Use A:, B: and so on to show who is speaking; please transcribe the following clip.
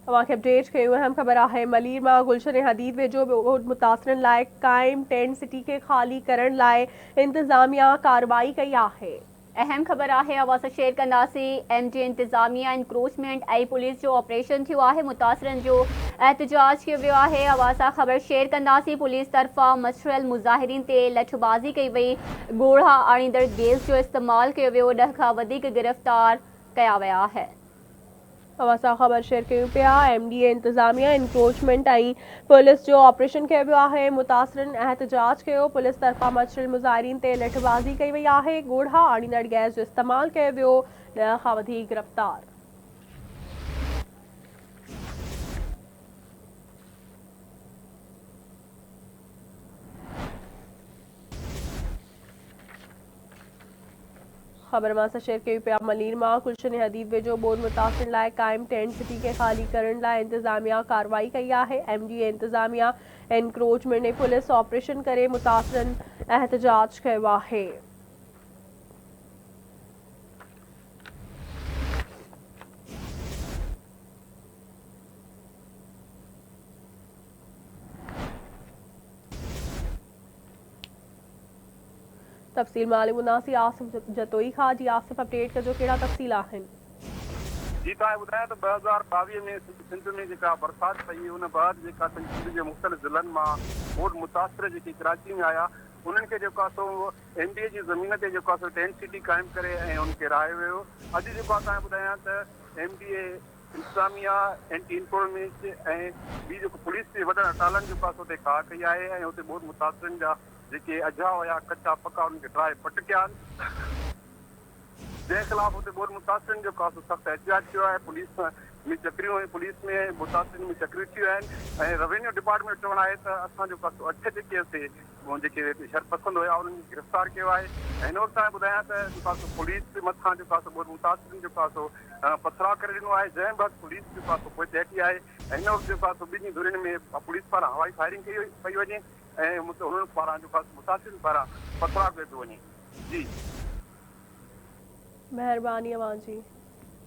A: तव्हांखे अपडेट कयूं अहम ख़बर आहे मलीर मां गुलशन हदीद वेझो मुतासिरनि लाइ क़ाइम टेंट सिटी खे ख़ाली करण लाइ इंतज़ामिया कार्रवाई कई आहे।
B: अहम ख़बर आहे आवाज़ शेयर कंदासीं। MD इंतज़ामिया इंक्रोचमेंट ऐं पुलिस जो ऑपरेशन थियो आहे। मुतासिरनि जो एहतजाज कियो वियो आहे। आवाज़ ख़बर शेयर कंदासीं। पुलिस तरफ़ां मशरल मुज़ाहिरीन ते लठबाज़ी कई वई। ॻोढ़ा आणींदड़ गैस जो इस्तेमालु कयो वियो। 10 खां वधीक गिरफ़्तार कया विया आहिनि।
A: असां ख़बर शेयर कयूं पिया। MD इंतज़ामिया इंक्रोचमेंट ऐं पुलिस जो ऑपरेशन कयो वियो आहे। मुतासिरनि एहतजाज कयो। पुलिस तरफ़ां मशरल मुज़ाहिरीन ते लठबाज़ी कई वई आहे। ॻोढ़ा आणींदड़ गैस जो इस्तेमालु कयो वियो। 10 खां वधीक गिरफ़्तार। ख़बर मां शेयर कयूं पिया। मलीर मां गुलशन हदीद वेझो बोर मुतासिरनि लाइ क़ाइम टेंट सिटी खे ख़ाली करण लाइ इंतज़ामिया कार्रवाई कई आहे। MD इंतज़ामिया एनक्रोचमेंट ने पुलिस ऑपरेशन करे मुतासिरनि एहतजाज कयो आहे। तफ़सील मालूम हूंदासीं आसिफ जतोई खां। जी आसिफ अपडेट कजो कहिड़ा तफ़सील आहिनि।
C: जी तव्हां ॿुधायो त 2022 में सिंध में जेका बरसाति पई उन बाद जेका सिंध जे मुख़्तलिफ़ ज़िलनि मां बोड मुतासिर जेके कराची में आया उन्हनि खे जेको आहे सो MD जी ज़मीन ते जेको आहे सो टेंट सिटी क़ाइमु करे ऐं उनखे रहायो वियो। अॼु जेको आहे तव्हांखे ॿुधायां त MD इंतज़ामिया एंटी इंक्रोचमेंट ऐं ॿी जेको पुलिस जे वॾनि अटालनि जेको आहे सो हुते कार कई आहे ऐं हुते बोड मुतासिरनि जा जेके अजा हुया कचा पका उन्हनि खे ड्राए पट कया आहिनि। जंहिं ख़िलाफ़ हुते बोड मुतासिरनि जो सख़्तु एहतिजाज कियो आहे। पुलिस में चक्रियूं ऐं पुलिस में मुतासिरनि में चक्रियूं थियूं आहिनि ऐं रेवेन्यू डिपार्टमेंट चवणु आहे त असां जेको आहे 8 जेके हुते जेके शरपसंद हुया उन्हनि खे गिरफ़्तार कयो आहे। ऐं हिन वक़्तु तव्हां ॿुधायां त जेको आहे सो पुलिस जे मथां जेको आहे सो बोड मुतासिरनि जेको आहे सो पथराव करे ॾिनो आहे। जंहिं वक़्तु पुलिस जेको आहे सो पोइ ॾेठी आहे ऐं हिन वक़्तु जेको आहे सो ॿिन्ही धुरियुनि में पुलिस पारां हवाई फायरिंग कई पई वञे ऐं हुननि पारां जेको आहे मुतासिरनि पारां पथराव कयो थो वञे। जी
A: महिरबानी अवां जी।